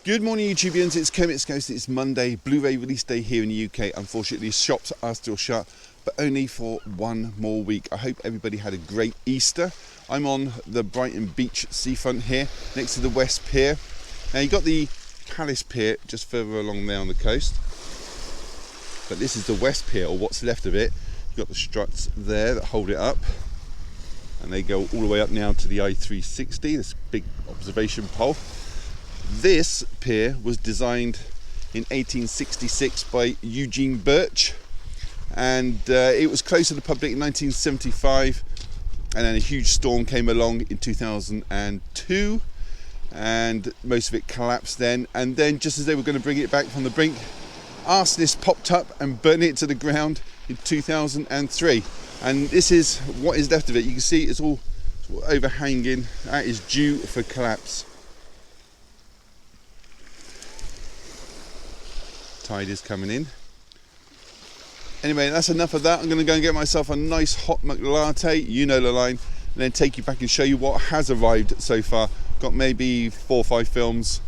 Good morning YouTubians, it's Kermit's Ghost. It's Monday, Blu-ray release day here in the UK. Unfortunately, shops are still shut, but only for one more week. I hope everybody had a great Easter. I'm on the Brighton beach seafront here, next to the West Pier. Now you've got the Palace Pier just further along there on the coast. But this is the West Pier, or what's left of it. You've got the struts there that hold it up. And they go all the way up now to the I-360, this big observation pole. This pier was designed in 1866 by Eugene Birch, and it was closed to the public in 1975, and then a huge storm came along in 2002 and most of it collapsed then, and then just as they were going to bring it back from the brink, arsonists popped up and burned it to the ground in 2003, and this is what is left of it. You can see it's all overhanging. That is due for collapse. Tide is coming in. Anyway, that's enough of that. I'm going to go and get myself a nice hot muck latte, you know the line, and then take you back and show you what has arrived so far. Got maybe 4 or 5 films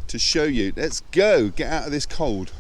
to show you. Let's go, get out of this cold.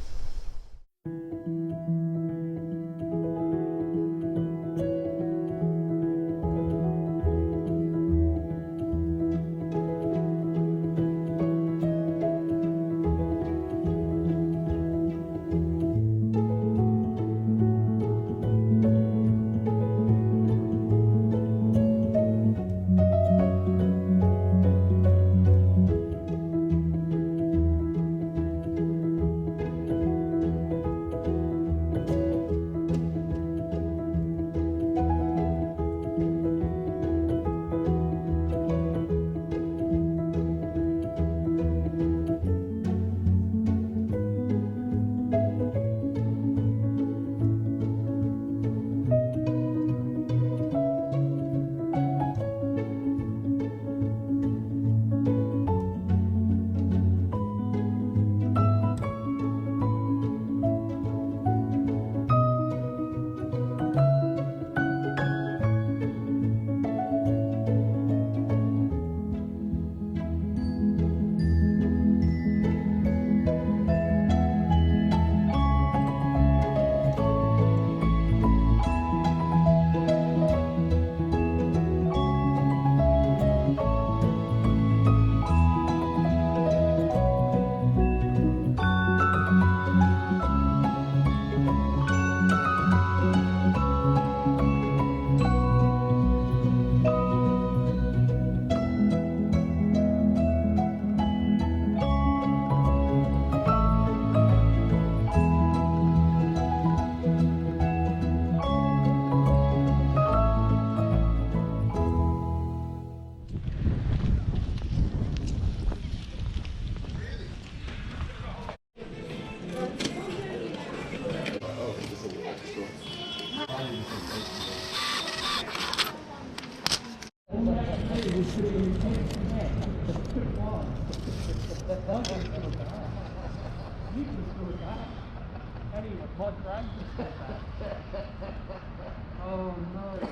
Oh no.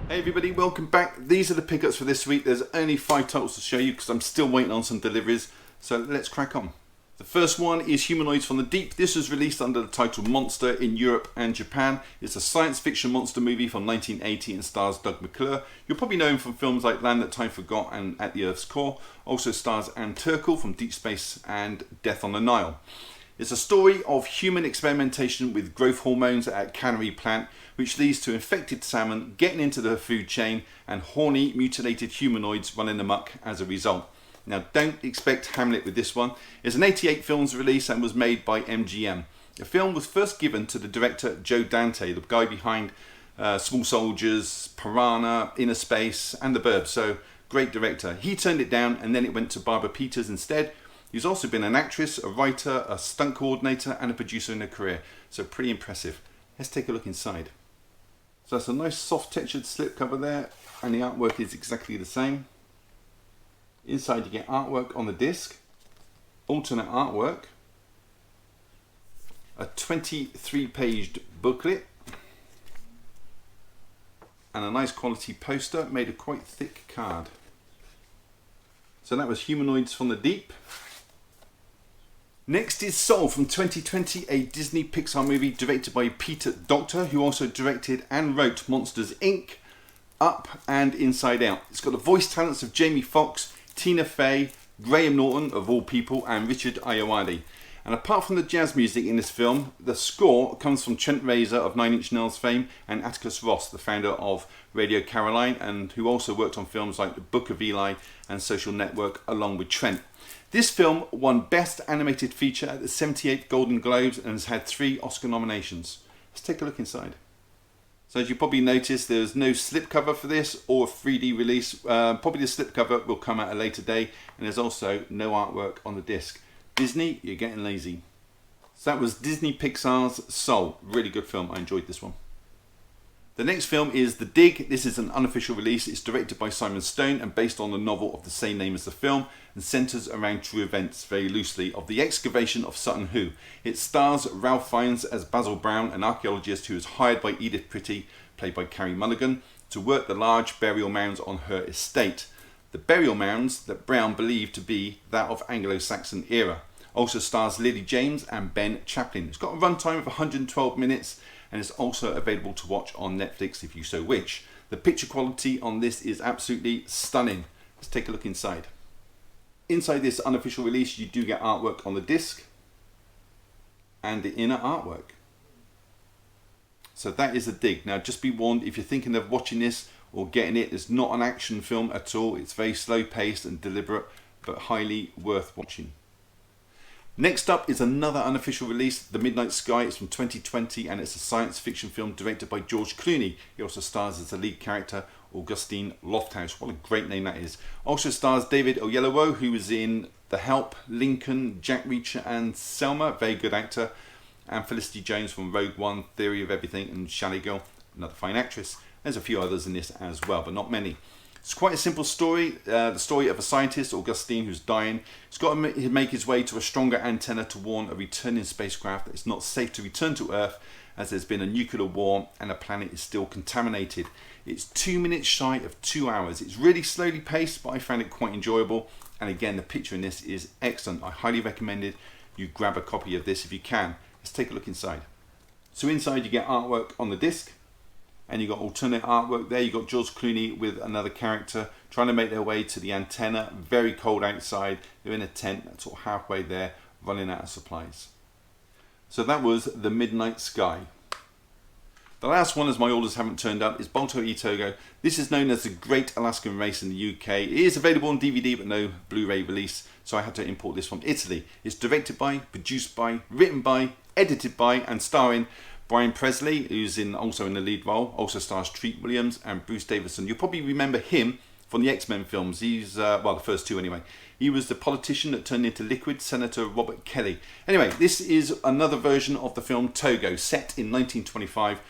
Hey everybody, welcome back. These are the pickups for this week. There's only 5 titles to show you because I'm still waiting on some deliveries. So let's crack on. The first one is Humanoids from the Deep. This was released under the title Monster in Europe and Japan. It's a science fiction monster movie from 1980 and stars Doug McClure. You'll probably know him from films like Land That Time Forgot and At the Earth's Core. Also stars Anne Turkel from Deep Space and Death on the Nile. It's a story of human experimentation with growth hormones at a cannery plant, which leads to infected salmon getting into the food chain and horny, mutilated humanoids running amok as a result. Now, don't expect Hamlet with this one. It's an 88 films release and was made by MGM. The film was first given to the director Joe Dante, the guy behind Small Soldiers, Piranha, Inner Space and The Burbs. So, great director. He turned it down and then it went to Barbara Peters instead. He's also been an actress, a writer, a stunt coordinator and a producer in her career. So pretty impressive. Let's take a look inside. So that's a nice soft textured slipcover there, and the artwork is exactly the same. Inside you get artwork on the disc, alternate artwork, a 23-paged booklet, and a nice quality poster made of quite thick card. So that was Humanoids from the Deep. Next is Soul from 2020, a Disney Pixar movie directed by Peter Docter, who also directed and wrote Monsters Inc., Up and Inside Out. It's got the voice talents of Jamie Foxx, Tina Fey, Graham Norton of all people, and Richard Ayoade. And apart from the jazz music in this film, the score comes from Trent Reznor of Nine Inch Nails fame and Atticus Ross, the founder of Radio Caroline, and who also worked on films like The Book of Eli and Social Network along with Trent. This film won Best Animated Feature at the 78th Golden Globes and has had 3 Oscar nominations. Let's take a look inside. So as you probably noticed, there's no slipcover for this or a 3D release. Probably the slipcover will come at a later day, and there's also no artwork on the disc. Disney, you're getting lazy. So that was Disney Pixar's Soul. Really good film. I enjoyed this one. The next film is The Dig. This is an unofficial release. It's directed by Simon Stone and based on the novel of the same name as the film, and centres around true events very loosely of the excavation of Sutton Hoo. It stars Ralph Fiennes as Basil Brown, an archaeologist who is hired by Edith Pretty, played by Carey Mulligan, to work the large burial mounds on her estate. The burial mounds that Brown believed to be that of Anglo-Saxon era. Also stars Lily James and Ben Chaplin. It's got a runtime of 112 minutes and is also available to watch on Netflix if you so wish. The picture quality on this is absolutely stunning. Let's take a look inside. Inside this unofficial release, you do get artwork on the disc and the inner artwork. So that is The Dig. Now just be warned, if you're thinking of watching this or getting it, it's not an action film at all. It's very slow paced and deliberate, but highly worth watching. Next up is another unofficial release, The Midnight Sky. It's from 2020 and it's a science fiction film directed by George Clooney. He also stars as the lead character, Augustine Lofthouse. What a great name that is. Also stars David Oyelowo, who was in The Help, Lincoln, Jack Reacher and Selma. Very good actor. And Felicity Jones from Rogue One, Theory of Everything and Chalet Girl. Another fine actress. There's a few others in this as well, but not many. It's quite a simple story, the story of a scientist, Augustine, who's dying. He's got to make his way to a stronger antenna to warn a returning spacecraft that it's not safe to return to Earth as there's been a nuclear war and the planet is still contaminated. It's 2 minutes shy of 2 hours. It's really slowly paced, but I found it quite enjoyable. And again, the picture in this is excellent. I highly recommend it. You grab a copy of this if you can. Let's take a look inside. So inside you get artwork on the disc. And you've got alternate artwork there. You've got George Clooney with another character trying to make their way to the antenna. Very cold outside. They're in a tent, sort of halfway there, running out of supplies. So that was The Midnight Sky. The last one, as my orders haven't turned up, is Balto e Togo. This is known as the Great Alaskan Race in the UK. It is available on DVD but no Blu-ray release, so I had to import this from Italy. It's directed by, produced by, written by, edited by and starring Brian Presley, who's also in the lead role. Also stars Treat Williams and Bruce Davison. You'll probably remember him from the X-Men films. He's, well, the first 2 anyway. He was the politician that turned into liquid, Senator Robert Kelly. Anyway, this is another version of the film Togo, set in 1925,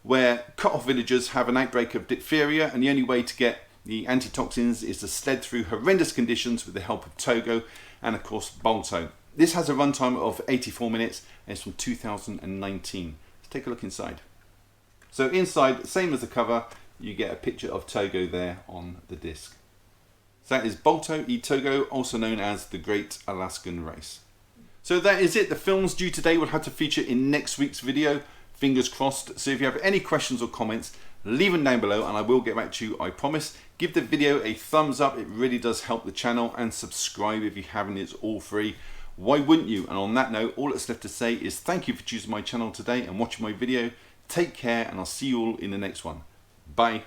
where cut-off villagers have an outbreak of diphtheria, and the only way to get the antitoxins is to sled through horrendous conditions with the help of Togo and, of course, Balto. This has a runtime of 84 minutes and it's from 2019. Take a look inside. So inside, same as the cover, you get a picture of Togo there on the disc. So that is Balto e Togo, also known as the Great Alaskan Race. So that is it. The films due today will have to feature in next week's video. Fingers crossed. So if you have any questions or comments, leave them down below and I will get back to you, I promise. Give the video a thumbs up. It really does help the channel, and subscribe if you haven't. It's all free. Why wouldn't you? And on that note, all that's left to say is thank you for choosing my channel today and watching my video. Take care, and I'll see you all in the next one. Bye.